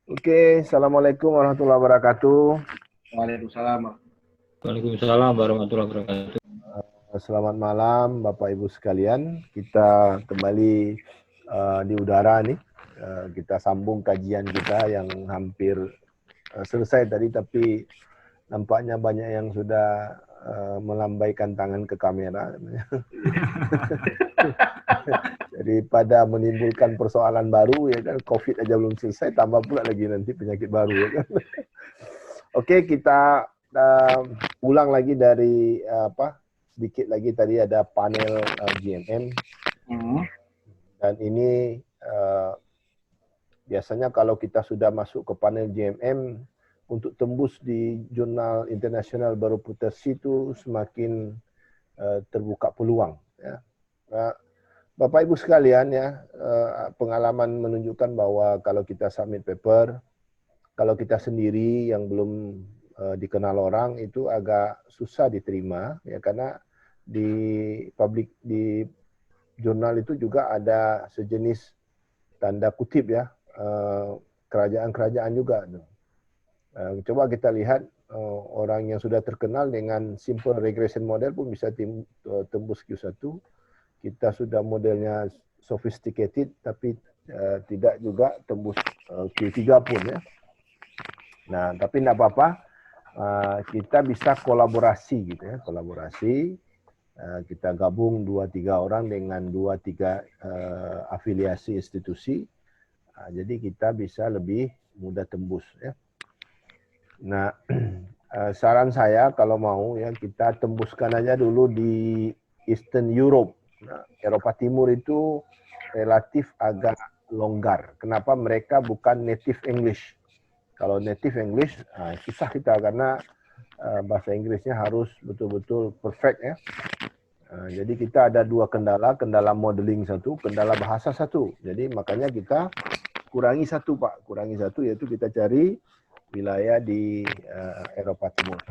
Oke, Assalamualaikum warahmatullahi wabarakatuh. Waalaikumsalam. Waalaikumsalam warahmatullahi wabarakatuh. Selamat malam Bapak Ibu sekalian. Kita kembali di udara nih. Kita sambung kajian kita yang hampir selesai tadi, tapi nampaknya banyak yang sudah melambaikan tangan ke kamera. Daripada menimbulkan persoalan baru ya kan, COVID aja belum selesai, tambah pula lagi nanti penyakit baru ya kan. Oke, kita ulang lagi dari sedikit lagi tadi ada panel GMM. Dan ini biasanya kalau kita sudah masuk ke panel GMM, untuk tembus di jurnal internasional bereputasi itu semakin terbuka peluang. Ya. Bapak Ibu sekalian ya, pengalaman menunjukkan bahwa kalau kita submit paper, kalau kita sendiri yang belum dikenal orang itu agak susah diterima ya, karena di jurnal itu juga ada sejenis tanda kutip ya, kerajaan-kerajaan juga. Coba kita lihat orang yang sudah terkenal dengan simple regression model pun bisa tembus Q1. Kita sudah modelnya sophisticated tapi tidak juga tembus Q3 pun ya. Nah, tapi tidak apa-apa, kita bisa kolaborasi gitu ya, kolaborasi. Kita gabung 2-3 orang dengan 2-3 afiliasi institusi. Jadi kita bisa lebih mudah tembus ya. Nah, saran saya kalau mau ya, kita tembuskan aja dulu di Eastern Europe. Nah, Eropa Timur itu relatif agak longgar. Kenapa? Mereka bukan native English. Kalau native English, susah kita karena bahasa Inggrisnya harus betul-betul perfect ya. Jadi kita ada dua kendala modeling satu, kendala bahasa satu. Jadi makanya kita kurangi satu Pak, kurangi satu, yaitu kita cari wilayah di Eropa Timur.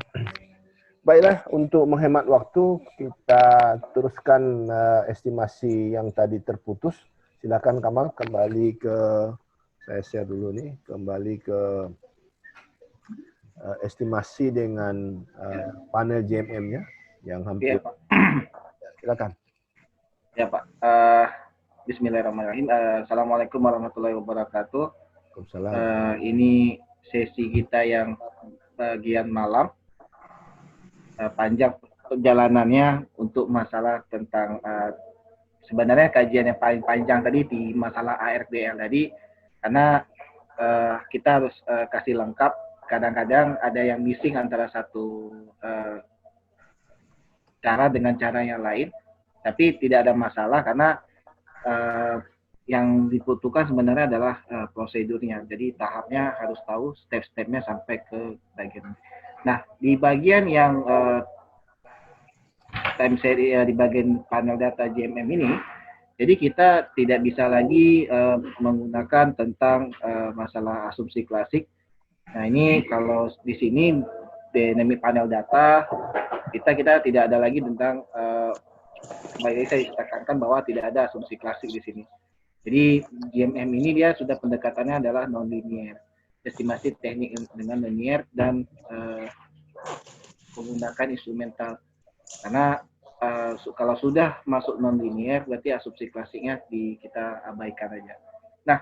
Baiklah, untuk menghemat waktu, kita teruskan estimasi yang tadi terputus. Silakan Kamal, kembali ke, saya share dulu nih, kembali ke estimasi dengan panel JMM-nya yang hampir. Ya, Pak. Silakan. Ya, Pak. Bismillahirrahmanirrahim. Assalamualaikum warahmatullahi wabarakatuh. Ini sesi kita yang bagian malam. Panjang perjalanannya untuk masalah tentang sebenarnya kajian yang paling panjang tadi di masalah ARDL tadi, karena kita harus kasih lengkap. Kadang-kadang ada yang missing antara satu cara dengan cara yang lain, tapi tidak ada masalah karena yang dibutuhkan sebenarnya adalah prosedurnya. Jadi tahapnya harus tahu step-stepnya sampai ke bagian. Nah, di bagian yang time series di bagian panel data JMM ini, jadi kita tidak bisa lagi menggunakan tentang masalah asumsi klasik. Nah, ini kalau di sini dynamic panel data, kita tidak ada lagi tentang kembali saya tekankan bahwa tidak ada asumsi klasik di sini. Jadi GMM ini dia sudah pendekatannya adalah non-linear, estimasi teknik dengan linear dan menggunakan instrumental. Karena kalau sudah masuk non-linear, berarti asumsi klasiknya kita abaikan aja. Nah,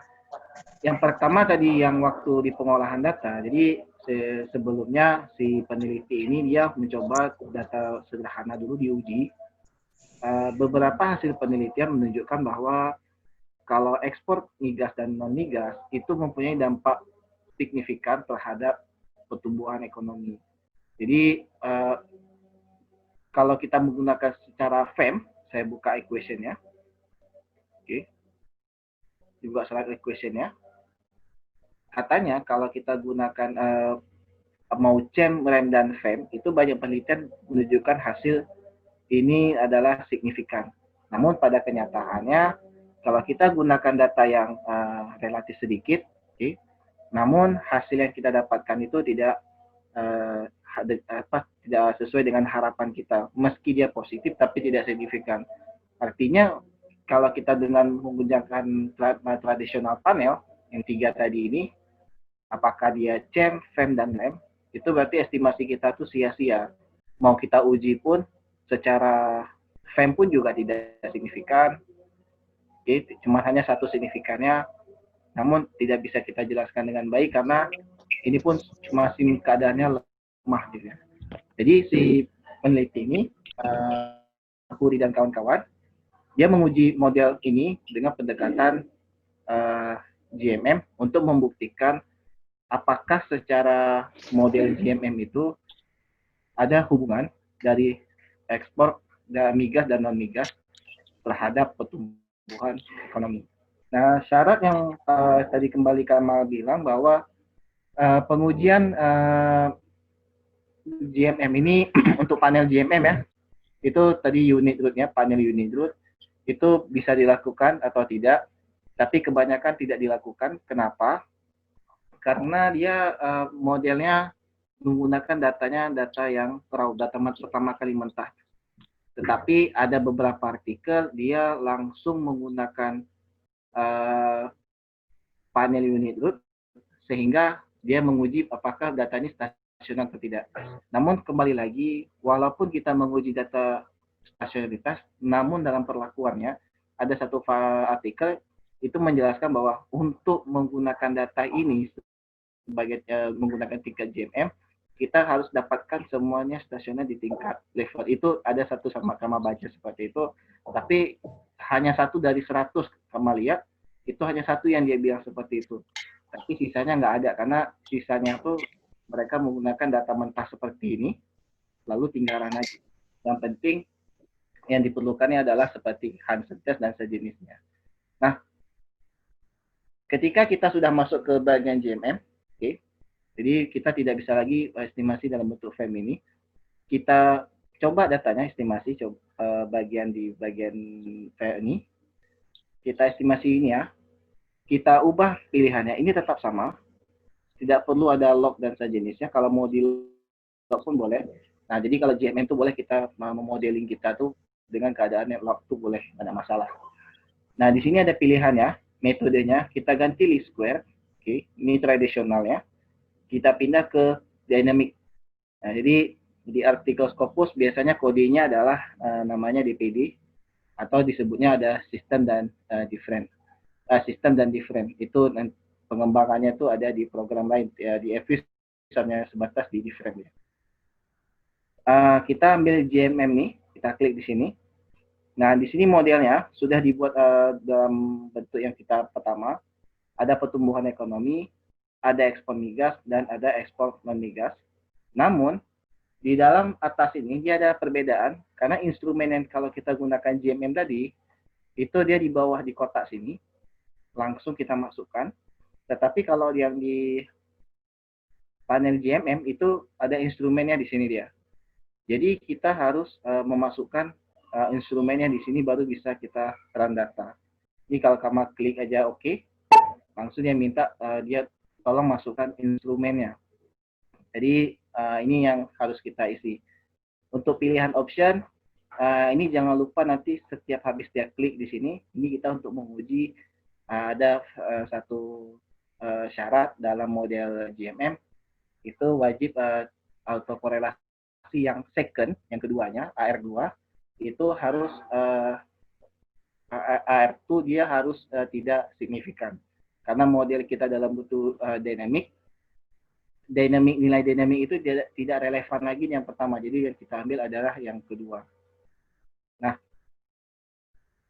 yang pertama tadi yang waktu di pengolahan data, jadi sebelumnya si peneliti ini dia mencoba data sederhana dulu diuji. Beberapa hasil penelitian menunjukkan bahwa kalau ekspor migas dan non-migas itu mempunyai dampak signifikan terhadap pertumbuhan ekonomi. Jadi kalau kita menggunakan secara FEM, saya buka equation-nya. Oke. Dibuka slide equation-nya. Katanya kalau kita gunakan mau CEM, REM, dan FEM, itu banyak penelitian menunjukkan hasil ini adalah signifikan. Namun pada kenyataannya, kalau kita gunakan data yang relatif sedikit, okay, namun hasil yang kita dapatkan itu tidak sesuai dengan harapan kita. Meski dia positif, tapi tidak signifikan. Artinya, kalau kita dengan menggunakan tradisional panel, yang 3 tadi ini, apakah dia CEM, FEM, dan LEM, itu berarti estimasi kita tuh sia-sia. Mau kita uji pun secara FEM pun juga tidak signifikan. Oke, cuma hanya satu signifikannya, namun tidak bisa kita jelaskan dengan baik karena ini pun masih keadaannya lemah gitu ya. Jadi si peneliti ini, Puri dan kawan-kawan, dia menguji model ini dengan pendekatan GMM untuk membuktikan apakah secara model GMM itu ada hubungan dari ekspor dan migas dan non migas terhadap pertumbuhan ekonomi. Nah, syarat yang tadi kembali Kamal bilang bahwa pengujian GMM ini untuk panel GMM ya, itu tadi unit rootnya, panel unit root, itu bisa dilakukan atau tidak, tapi kebanyakan tidak dilakukan. Kenapa? Karena dia modelnya menggunakan data yang raw, data pertama kali mentah. Tetapi ada beberapa artikel dia langsung menggunakan panel unit root sehingga dia menguji apakah data ini stasioner atau tidak. Namun kembali lagi, walaupun kita menguji data stasionaritas, namun dalam perlakuannya ada satu artikel itu menjelaskan bahwa untuk menggunakan data ini sebagai menggunakan tingkat GMM, kita harus dapatkan semuanya stasioner di tingkat level. Itu ada satu sama baca seperti itu, tapi hanya 1 dari 100 Kamal lihat, itu hanya 1 yang dia bilang seperti itu. Tapi sisanya nggak ada, karena sisanya tuh mereka menggunakan data mentah seperti ini, lalu tinggalan aja. Yang penting yang diperlukannya adalah seperti Hansen test dan sejenisnya. Nah, ketika kita sudah masuk ke bagian GMM, okay, jadi kita tidak bisa lagi estimasi dalam bentuk FEM ini. Kita coba datanya estimasi, bagian di bagian ini. Kita estimasi ini ya. Kita ubah pilihannya. Ini tetap sama. Tidak perlu ada log dan sejenisnya. Kalau mau di log pun boleh. Nah, jadi kalau GMM itu boleh kita memodeling kita tuh dengan keadaan log tuh boleh, ada masalah. Nah, di sini ada pilihannya, metodenya. Kita ganti least square. Oke, ini tradisionalnya. Kita pindah ke dynamic. Nah, jadi di artikel Scopus biasanya kodenya adalah namanya DPD atau disebutnya ada sistem dan different. Sistem dan different itu pengembangannya itu ada di program lain, di EFIS misalnya sebatas di different. Kita ambil GMM nih, kita klik di sini. Nah, di sini modelnya sudah dibuat dalam bentuk yang kita pertama, ada pertumbuhan ekonomi, ada ekspor migas, dan ada ekspor non-migas. Namun, di dalam atas ini dia ada perbedaan, karena instrumen yang kalau kita gunakan GMM tadi, itu dia di bawah di kotak sini, langsung kita masukkan. Tetapi kalau yang di panel GMM itu ada instrumennya di sini dia. Jadi kita harus memasukkan instrumennya di sini baru bisa kita run data. Ini kalau kamu klik aja oke, langsung dia minta dia tolong masukkan instrumennya. Jadi ini yang harus kita isi. Untuk pilihan option, ini jangan lupa nanti setiap habis dia klik di sini, ini kita untuk menguji ada satu syarat dalam model GMM, itu wajib autokorelasi yang second, yang keduanya, AR2, itu harus AR2 dia harus tidak signifikan. Karena model kita dalam bentuk dynamic, nilai dinamik itu tidak relevan lagi yang pertama. Jadi yang kita ambil adalah yang kedua. Nah,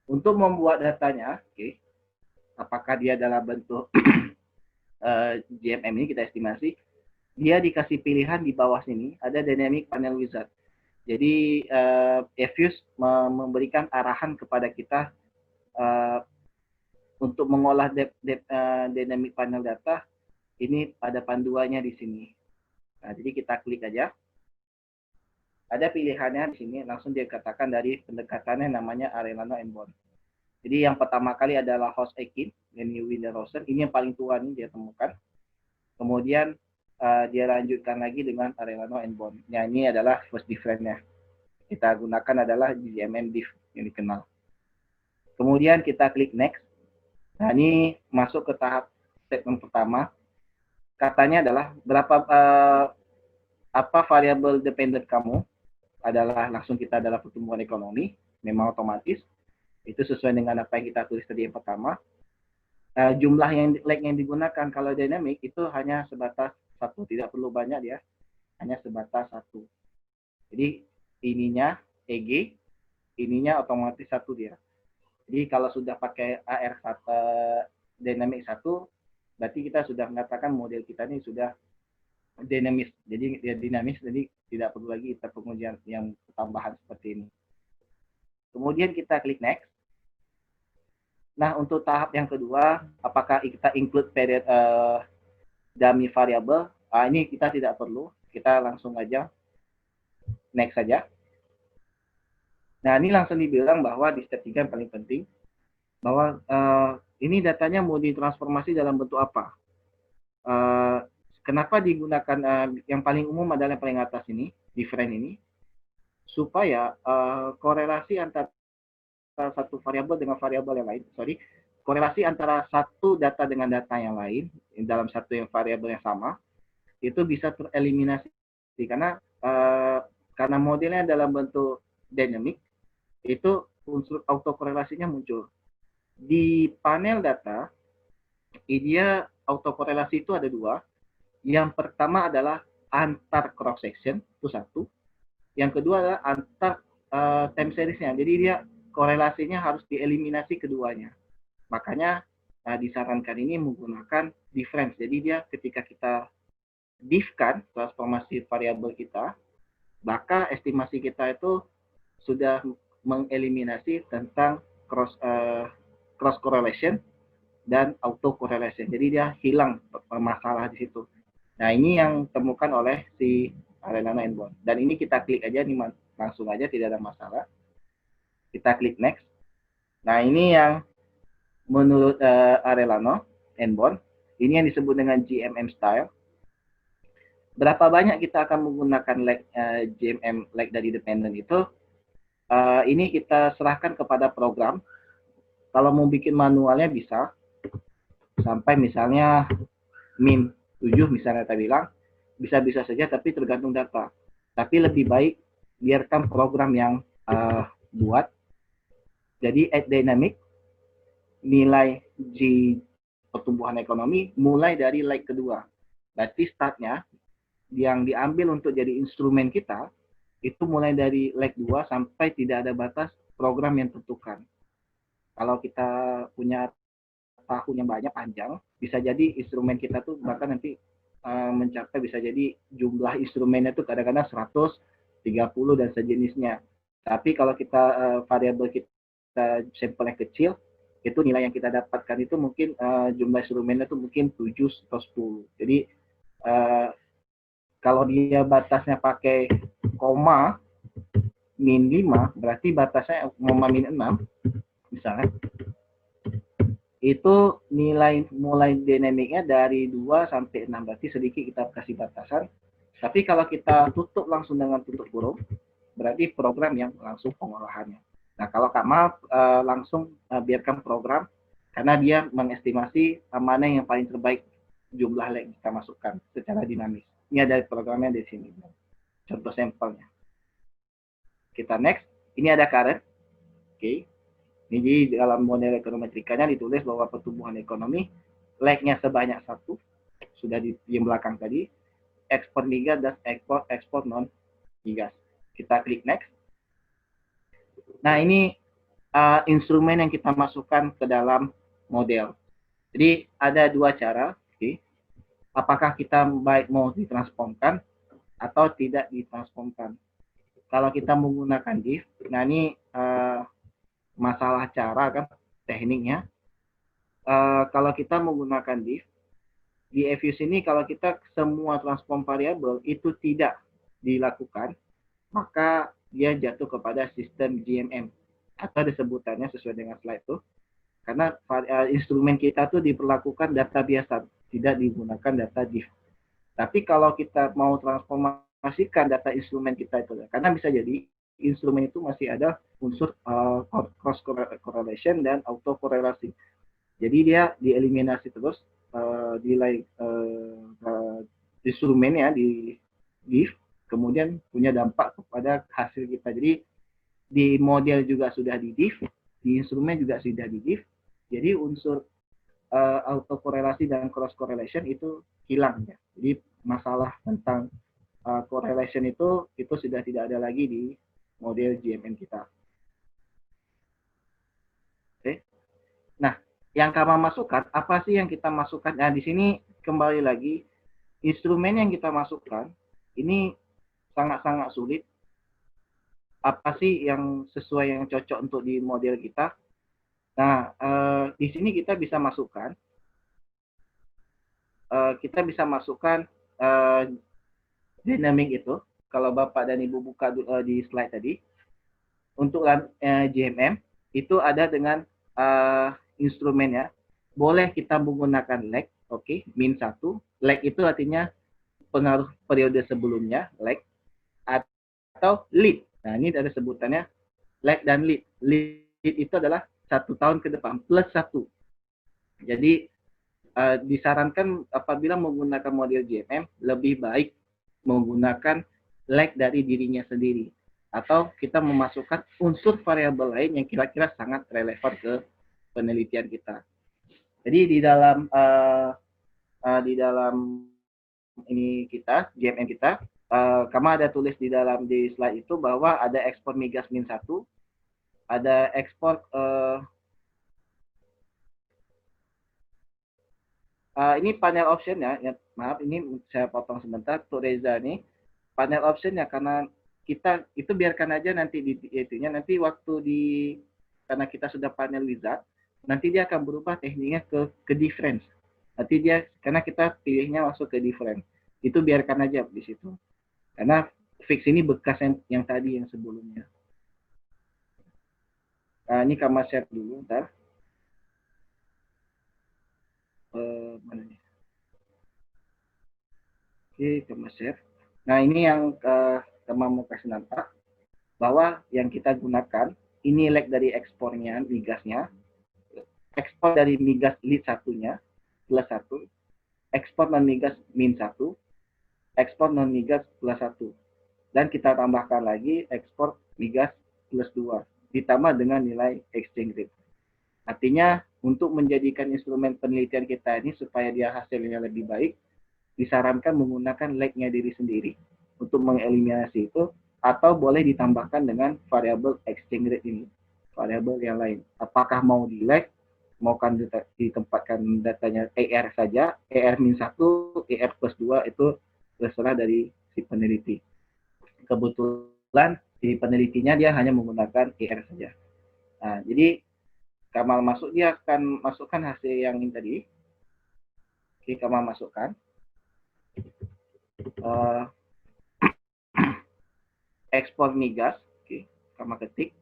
untuk membuat datanya, okay, apakah dia dalam bentuk GMM ini kita estimasi, dia dikasih pilihan di bawah sini, ada Dynamic Panel Wizard. Jadi EFIS memberikan arahan kepada kita untuk mengolah Dynamic Panel Data. Ini ada panduannya di sini. Nah, jadi kita klik aja. Ada pilihannya di sini, langsung dia katakan dari pendekatannya namanya Arellano and Bond. Jadi yang pertama kali adalah Host Akin, Lenny Winterhausen. Ini yang paling tua nih dia temukan. Kemudian dia lanjutkan lagi dengan Arellano and Bond. Nah, ini adalah first difference-nya. Kita gunakan adalah GMM diff yang dikenal. Kemudian kita klik next. Nah, ini masuk ke tahap statement pertama. katanya adalah berapa apa variabel dependent kamu adalah langsung kita adalah pertumbuhan ekonomi, memang otomatis itu sesuai dengan apa yang kita tulis tadi yang pertama. Jumlah yang digunakan kalau dynamic itu hanya sebatas satu, tidak perlu banyak dia, hanya sebatas satu. Jadi ininya EG, ininya otomatis satu dia. Jadi kalau sudah pakai AR1 dynamic 1, berarti kita sudah mengatakan model kita ini sudah dinamis. Jadi dia dinamis, jadi tidak perlu lagi kita pengujian yang tambahan seperti ini. Kemudian kita klik next. Nah, untuk tahap yang kedua, apakah kita include period dummy variable? Ini kita tidak perlu, kita langsung aja next saja. Nah, ini langsung dibilang bahwa di step 3 yang paling penting, bahwa ini datanya mau ditransformasi dalam bentuk apa? Kenapa digunakan yang paling umum adalah yang paling atas ini, different ini, supaya korelasi antara satu variabel dengan variabel yang lain, korelasi antara satu data dengan data yang lain dalam satu yang variabel yang sama itu bisa tereliminasi karena modelnya dalam bentuk dynamic, itu unsur autokorelasinya muncul di panel data. Dia autokorelasi itu ada dua. Yang pertama adalah antar cross section, itu satu. Yang kedua adalah antar time seriesnya. Jadi dia korelasinya harus dieliminasi keduanya. Makanya disarankan ini menggunakan difference. Jadi dia ketika kita diff-kan transformasi variabel kita, maka estimasi kita itu sudah mengeliminasi tentang cross correlation dan auto correlation. Jadi dia hilang masalah di situ. Nah, ini yang temukan oleh si Arellano and Bourne. Dan ini kita klik aja nih, langsung aja, tidak ada masalah. Kita klik next. Nah, ini yang menurut Arellano and Bourne, ini yang disebut dengan GMM style. Berapa banyak kita akan menggunakan GMM lag dari dependent itu, ini kita serahkan kepada program. Kalau mau bikin manualnya bisa, sampai misalnya min 7 misalnya tadi bilang, bisa-bisa saja, tapi tergantung data. Tapi lebih baik biarkan program yang buat. Jadi at dynamic, nilai G pertumbuhan ekonomi mulai dari leg kedua. Berarti startnya yang diambil untuk jadi instrumen kita itu mulai dari leg 2 sampai tidak ada batas program yang tentukan. Kalau kita punya tahun yang banyak panjang, bisa jadi instrumen kita tuh bahkan nanti mencapai, bisa jadi jumlah instrumennya tuh kadang-kadang 100, 30 dan sejenisnya. Tapi kalau kita variabel kita sampelnya kecil, itu nilai yang kita dapatkan itu mungkin jumlah instrumennya itu mungkin 7 atau 10. Jadi kalau dia batasnya pakai koma min 5, berarti batasnya koma min 6 misalnya. Itu nilai mulai dinamiknya dari 2 sampai 6, berarti sedikit kita kasih batasan. Tapi kalau kita tutup langsung dengan tutup kurung, berarti program yang langsung pengolahannya. Nah, kalau Kak Mal langsung biarkan program, karena dia mengestimasi mana yang paling terbaik jumlah yang kita masukkan secara dinamis. Ini ada programnya di sini. Contoh sampelnya. Kita next. Ini ada current. Oke. Jadi dalam model ekonometrikanya ditulis bahwa pertumbuhan ekonomi lag-nya sebanyak 1. Sudah di yang belakang tadi. Ekspor migas dan ekspor non migas. Kita klik next. Nah, ini instrumen yang kita masukkan ke dalam model. Jadi ada dua cara. Okay. Apakah kita baik mau ditransformkan atau tidak ditransformkan. Kalau kita menggunakan diff, nah ini masalah cara kan, tekniknya. Kalau kita menggunakan diff, di EViews ini kalau kita semua transform variabel itu tidak dilakukan, maka dia jatuh kepada sistem GMM atau disebutannya sesuai dengan slide itu. Karena instrumen kita tuh diperlakukan data biasa, tidak digunakan data diff. Tapi kalau kita mau transformasikan data instrumen kita itu, karena bisa jadi instrumen itu masih ada unsur cross correlation dan auto korelasi. Jadi dia dieliminasi terus nilai instrumennya di div, kemudian punya dampak kepada hasil kita. Jadi di model juga sudah di div, di instrumen juga sudah di div. Jadi unsur autokorelasi dan cross correlation itu hilang ya. Jadi masalah tentang correlation itu sudah tidak ada lagi di model GMM kita. Oke. Nah, yang kami masukkan, apa sih yang kita masukkan? Nah, di sini kembali lagi, instrumen yang kita masukkan ini sangat-sangat sulit. Apa sih yang sesuai, yang cocok untuk di model kita? Nah, di sini kita bisa masukkan, dynamic itu. Kalau Bapak dan Ibu buka di slide tadi, untuk GMM itu ada dengan instrumennya. Boleh kita menggunakan lag, oke, min 1. Lag itu artinya pengaruh periode sebelumnya, lag, atau lead. Nah, ini ada sebutannya lag dan lead. Lead itu adalah 1 tahun ke depan plus 1. Jadi disarankan apabila menggunakan model GMM lebih baik menggunakan lag dari dirinya sendiri, atau kita memasukkan unsur variabel lain yang kira-kira sangat relevan ke penelitian kita. Jadi di dalam ini kita GMM kita, kami ada tulis di dalam di slide itu bahwa ada ekspor migas min 1, ada ekspor ini panel option ya, maaf ini saya potong sebentar tuh Reza nih. Panel option ya, karena kita itu biarkan aja nanti di itunya, nanti waktu karena kita sudah panel wizard, nanti dia akan berubah tekniknya ke difference. Nanti dia, karena kita pilihnya masuk ke difference, itu biarkan aja di situ. Karena fix ini bekas yang tadi yang sebelumnya. Ini kami share dulu, ntar. Mana nih? Oke, kami share. Nah, ini yang kami mau kasih nampak bahwa yang kita gunakan ini lag dari ekspornya migasnya, ekspor dari migas lead satunya plus 1, ekspor non migas min 1, ekspor non migas plus 1, dan kita tambahkan lagi ekspor migas plus 2 ditambah dengan nilai exchange rate. Artinya untuk menjadikan instrumen penelitian kita ini supaya dia hasilnya lebih baik, disarankan menggunakan lag-nya diri sendiri untuk mengeliminasi itu, atau boleh ditambahkan dengan variabel exchange rate ini, variabel yang lain. Apakah mau di lag, mau kan ditempatkan datanya ER saja, ER-1, ER plus 2 itu terserah dari si peneliti. Kebetulan si penelitinya dia hanya menggunakan ER saja. Nah, jadi Kamal masuk, dia akan masukkan hasil yang ini tadi. Oke, Kamal masukkan. Ekspor migas, oke, Kamal ketik.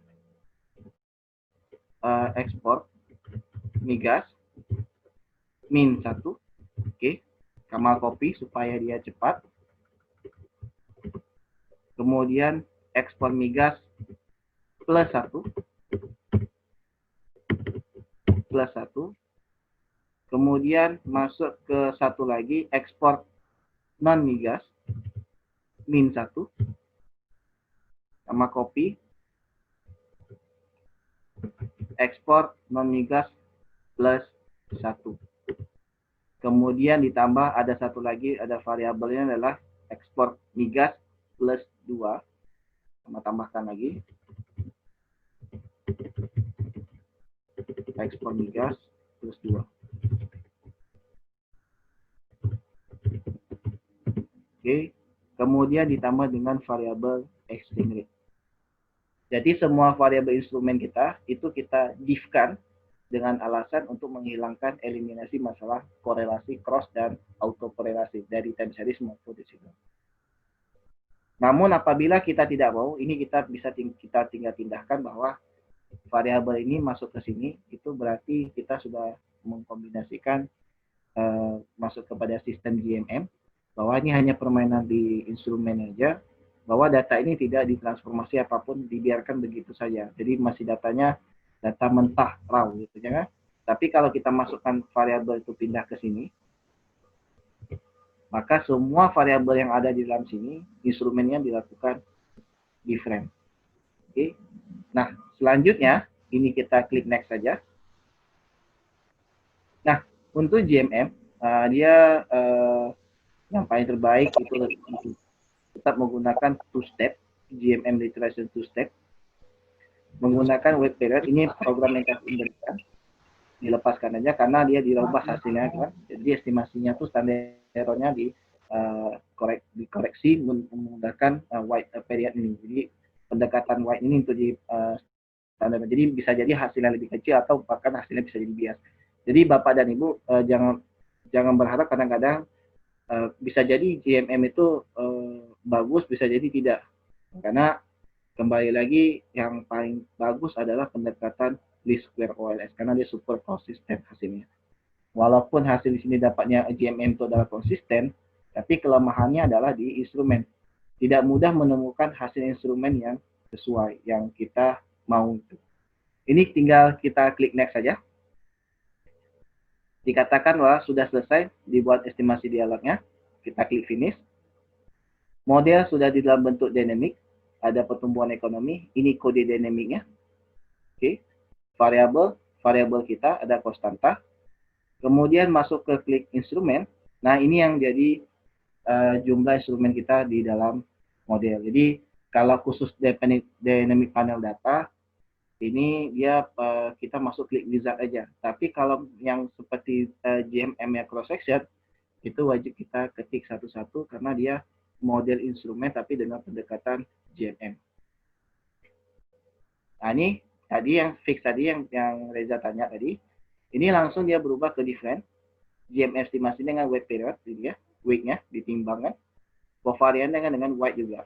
Ekspor migas min 1, oke, Kamal copy supaya dia cepat. Kemudian ekspor migas plus 1, kemudian masuk ke satu lagi, ekspor non migas min 1, sama copy, ekspor non migas plus 1. Kemudian ditambah ada satu lagi, ada variabelnya adalah ekspor migas plus 2, sama tambahkan lagi ekspor migas plus 2. Oke, kemudian ditambah dengan variabel exchange rate. Jadi semua variabel instrumen kita itu kita div-kan dengan alasan untuk menghilangkan eliminasi masalah korelasi cross dan autokorelasi dari time series maupun di situ. Namun apabila kita tidak mau, ini kita bisa kita tinggal pindahkan bahwa variabel ini masuk ke sini, itu berarti kita sudah mengkombinasikan masuk kepada sistem GMM, bahwa ini hanya permainan di instrumen aja, bahwa data ini tidak ditransformasi apapun, dibiarkan begitu saja. Jadi masih datanya data mentah, raw gitu ya kan. Tapi kalau kita masukkan variabel itu pindah ke sini, maka semua variabel yang ada di dalam sini, instrumennya dilakukan different. Oke. Nah, selanjutnya, ini kita klik next saja. Nah, untuk GMM, dia yang paling terbaik itu tetap menggunakan two-step, GMM Literation two-step, menggunakan wait period. Ini program yang kita berikan, dilepaskan aja karena dia dirubah hasilnya kan. Jadi estimasinya tuh standar errornya dikoreksi menggunakan wait period ini. Jadi pendekatan wait ini untuk di standar. Jadi bisa jadi hasilnya lebih kecil atau bahkan hasilnya bisa jadi bias. Jadi Bapak dan Ibu jangan berharap kadang-kadang bisa jadi GMM itu bagus, bisa jadi tidak. Karena kembali lagi yang paling bagus adalah pendekatan least square OLS karena dia super konsisten hasilnya. Walaupun hasil di sini dapatnya GMM itu adalah konsisten, tapi kelemahannya adalah di instrumen. Tidak mudah menemukan hasil instrumen yang sesuai yang kita mau. Ini tinggal kita klik next saja. Dikatakan bahwa sudah selesai dibuat estimasi dialognya. Kita klik finish. Model sudah di dalam bentuk dinamik. Ada pertumbuhan ekonomi. Ini kode dinamiknya. Oke. Variabel kita ada konstanta. Kemudian masuk ke klik instrumen. Nah, ini yang jadi jumlah instrumen kita di dalam model. Jadi, kalau khusus dynamic panel data, ini dia kita masuk klik wizard aja. Tapi kalau yang seperti GMM ya cross section, itu wajib kita ketik satu-satu karena dia model instrumen tapi dengan pendekatan GMM. Nah, ini tadi yang fix tadi yang Reza tanya tadi. Ini langsung dia berubah ke different. GMM estimasi dengan wait period, ini ya, week-nya ditimbangkan. Covarian dengan white juga.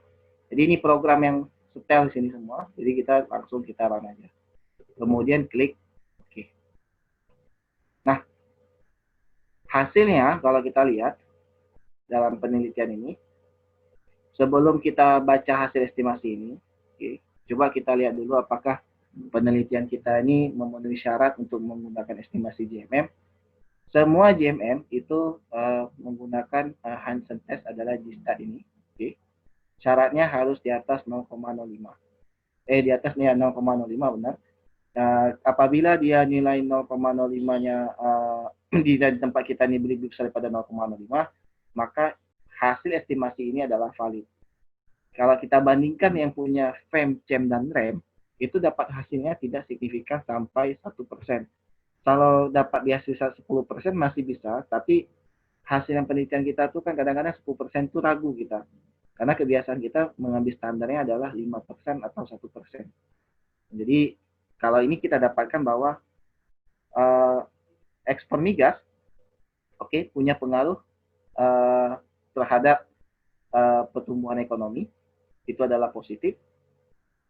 Jadi ini program yang setel di sini semua. Jadi kita langsung kita run aja. Kemudian klik oke. Nah, hasilnya kalau kita lihat dalam penelitian ini, sebelum kita baca hasil estimasi ini, oke, coba kita lihat dulu apakah penelitian kita ini memenuhi syarat untuk menggunakan estimasi GMM. Semua GMM itu menggunakan Hansen test adalah G-stat ini. Oke. Syaratnya harus di atas 0,05. Di atas nih 0,05 benar. Apabila dia nilai 0,05-nya di tempat kita ini lebih besar daripada 0,05, maka hasil estimasi ini adalah valid. Kalau kita bandingkan yang punya FEM, CEM, dan REM, itu dapat hasilnya tidak signifikan sampai 1%. Kalau dapat di hasil 10% masih bisa, tapi hasil yang penelitian kita tuh kan kadang-kadang 10% itu ragu kita. Karena kebiasaan kita mengambil standarnya adalah 5% atau 1%. Jadi kalau ini kita dapatkan bahwa ekspor migas, punya pengaruh terhadap pertumbuhan ekonomi, itu adalah positif,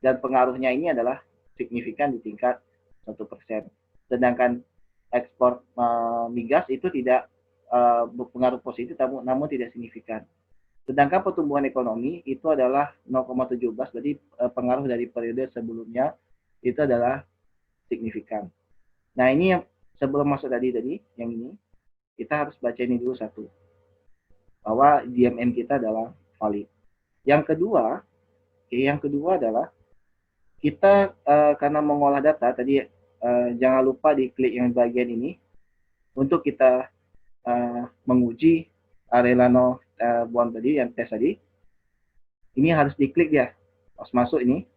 dan pengaruhnya ini adalah signifikan di tingkat 1%. Sedangkan ekspor migas itu tidak berpengaruh positif, namun tidak signifikan. Sedangkan pertumbuhan ekonomi itu adalah 0,17, jadi pengaruh dari periode sebelumnya itu adalah signifikan. Nah, ini yang sebelum masuk tadi yang ini, kita harus baca ini dulu satu. Bahwa GMM kita adalah valid. Yang kedua adalah kita karena mengolah data tadi jangan lupa diklik yang bagian ini untuk kita menguji Arellano Bond tadi yang tes tadi. Ini harus diklik ya. Pas masuk ini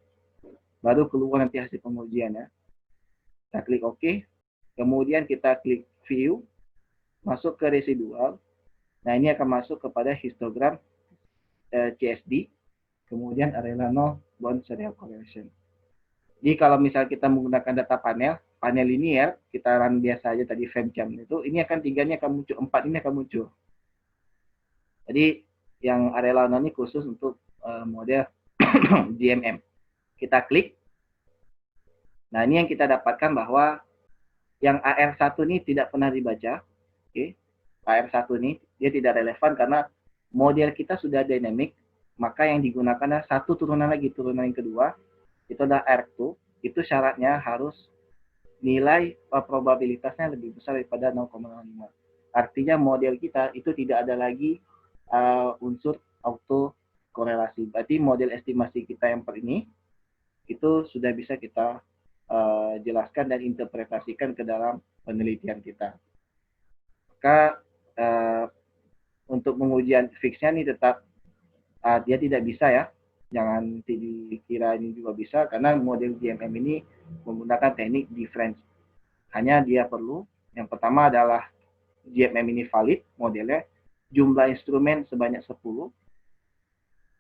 baru keluar nanti hasil pengujiannya. Kita klik OK. Kemudian kita klik view, masuk ke residual. Nah, ini akan masuk kepada histogram CSD, kemudian Arellano Bond Serial Correlation. Jadi kalau misal kita menggunakan data panel linear, kita run biasa aja tadi FEM-CEM itu, ini akan 3 ini akan muncul, 4 ini akan muncul. Jadi yang Arellano ini khusus untuk model GMM. Kita klik. Nah, ini yang kita dapatkan bahwa yang AR1 ini tidak pernah dibaca. AR1 ini dia tidak relevan karena model kita sudah dynamic, maka yang digunakan adalah satu turunan lagi, turunan yang kedua, itu adalah AR2, itu syaratnya harus nilai probabilitasnya lebih besar daripada 0,05. Artinya model kita itu tidak ada lagi unsur auto korelasi. Berarti model estimasi kita yang ini itu sudah bisa kita jelaskan dan interpretasikan ke dalam penelitian kita. Maka untuk pengujian fixnya ini tetap dia tidak bisa ya, jangan dikira ini juga bisa, karena model GMM ini menggunakan teknik difference. Hanya dia perlu, yang pertama adalah GMM ini valid modelnya, jumlah instrumen sebanyak 10,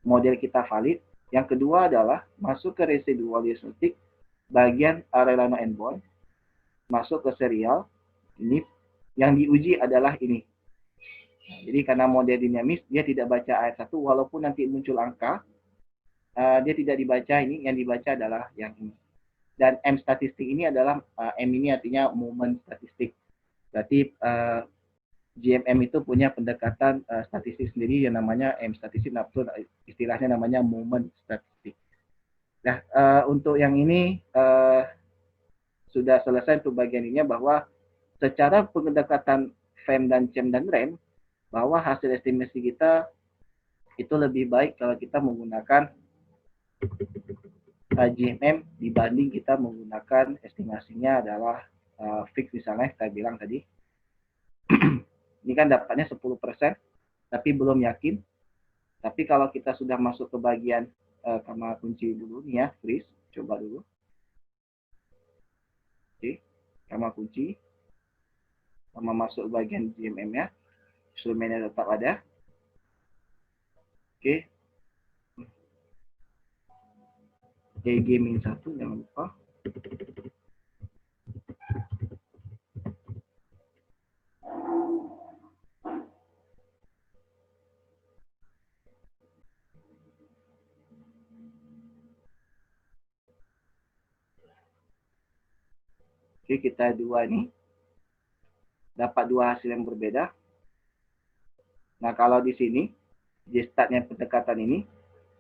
model kita valid. Yang kedua adalah masuk ke residual diagnostic, bagian Arellano endpoint, masuk ke serial, ini yang diuji adalah ini. Jadi karena model dinamis, dia tidak baca AR1, walaupun nanti muncul angka, dia tidak dibaca ini, yang dibaca adalah yang ini. Dan M statistik ini adalah, M ini artinya moment statistik. Berarti GMM itu punya pendekatan statistik sendiri yang namanya M statistik, istilahnya namanya moment statistik. Nah, untuk yang ini sudah selesai untuk bagian ini, bahwa secara pendekatan FEM dan CEM dan REM, bahwa hasil estimasi kita itu lebih baik kalau kita menggunakan GMM dibanding kita menggunakan estimasinya adalah fix, misalnya kita bilang tadi. Ini kan dapatnya 10%, tapi belum yakin. Tapi kalau kita sudah masuk ke bagian kamar kunci dulu nih ya, freeze, coba dulu. Oke, kamar kunci. Sama masuk bagian GMM-nya, instrumennya tetap ada. Oke. Gaming 1, jangan lupa. Oke, kita dua nih. Dapat dua hasil yang berbeda. Nah, kalau di sini, di startnya pendekatan ini,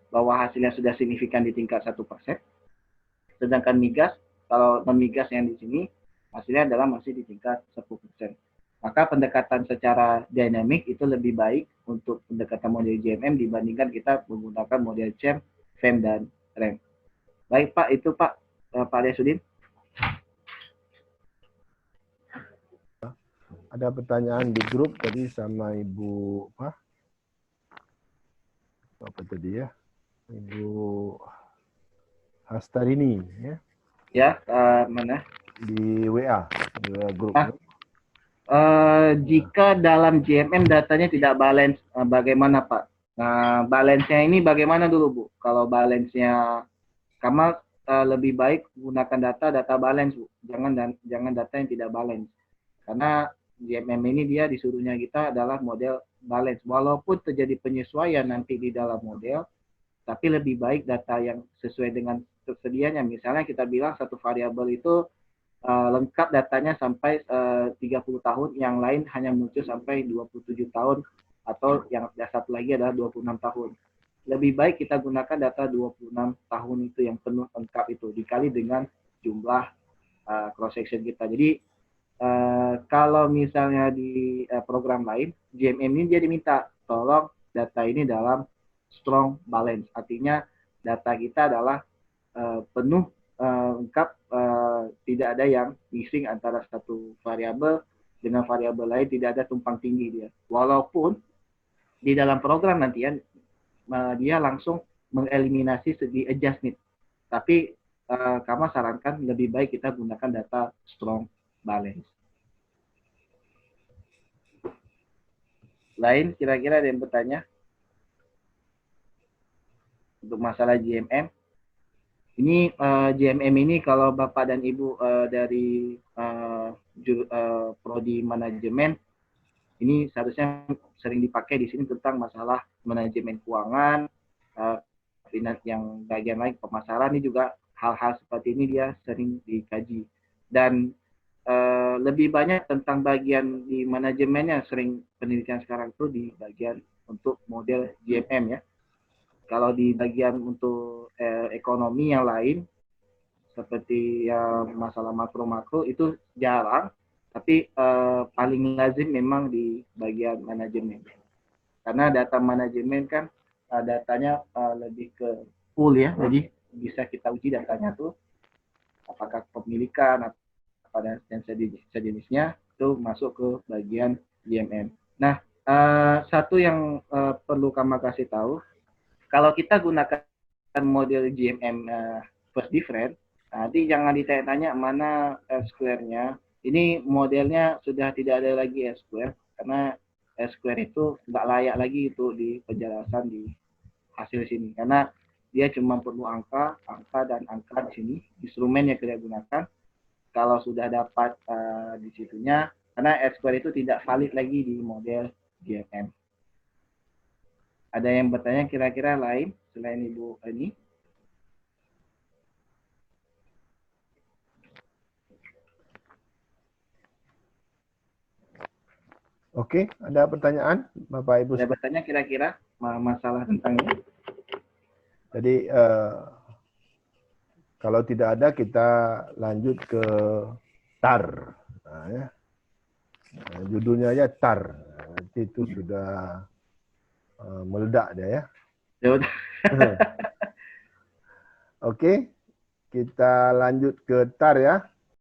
bahwa hasilnya sudah signifikan di tingkat 1%. Sedangkan migas, kalau non-migas yang di sini, hasilnya adalah masih di tingkat 10%. Maka pendekatan secara dinamik itu lebih baik untuk pendekatan model GMM dibandingkan kita menggunakan model CEM, FEM, dan REM. Baik Pak, itu Pak Desudin. Ada pertanyaan di grup tadi sama Ibu apa tadi ya? Ibu Hastarini ya. Ya, mana? Di WA grup. Jika dalam GMM datanya tidak balance, bagaimana Pak? Nah, balance-nya ini bagaimana dulu Bu? Kalau balance-nya, Kamal lebih baik gunakan data balance Bu. Jangan data yang tidak balance. Karena GMM ini dia disuruhnya kita adalah model balance. Walaupun terjadi penyesuaian nanti di dalam model, tapi lebih baik data yang sesuai dengan tersedianya. Misalnya kita bilang satu variabel itu lengkap datanya sampai 30 tahun, yang lain hanya muncul sampai 27 tahun, atau yang satu lagi adalah 26 tahun. Lebih baik kita gunakan data 26 tahun itu yang penuh lengkap itu, dikali dengan jumlah cross section kita. Jadi kalau misalnya di program lain, GMM ini dia diminta tolong data ini dalam strong balance, artinya data kita adalah penuh lengkap, tidak ada yang missing antara satu variabel dengan variabel lain, tidak ada tumpang tindih dia. Walaupun di dalam program nanti ya, dia langsung mengeliminasi segi adjustment, tapi kami sarankan lebih baik kita gunakan data strong balance. Lain kira-kira ada yang bertanya untuk masalah GMM? Ini GMM ini kalau Bapak dan Ibu dari prodi manajemen, ini seharusnya sering dipakai di sini tentang masalah manajemen keuangan, yang bagian lain pemasaran, ini juga hal-hal seperti ini dia sering dikaji. Dan lebih banyak tentang bagian di manajemennya, sering penelitian sekarang itu di bagian untuk model GMM ya. Kalau di bagian untuk ekonomi yang lain, seperti masalah makro-makro itu jarang, tapi paling lazim memang di bagian manajemen. Karena data manajemen kan datanya lebih ke pool ya, jadi bisa kita uji datanya tuh apakah kepemilikan atau dan sejenisnya itu masuk ke bagian GMM. Nah, satu yang perlu kamu kasih tahu, kalau kita gunakan model GMM first different, nanti jangan ditanya-tanya mana R-square-nya. Ini modelnya sudah tidak ada lagi R-square, karena R-square itu nggak layak lagi itu di penjelasan di hasil sini. Karena dia cuma perlu angka dan angka di sini, instrumen yang kita gunakan. Kalau sudah dapat di situnya, karena R-square itu tidak valid lagi di model GMM. Ada yang bertanya kira-kira lain selain Ibu ini? Oke, ada pertanyaan Bapak Ibu? Ada bertanya kira-kira masalah tentang ini? Jadi kalau tidak ada kita lanjut ke TAR. Nah, ya. Judulnya aja TAR. Nanti itu sudah meledak dia ya. Ya udah. Oke, kita lanjut ke TAR ya.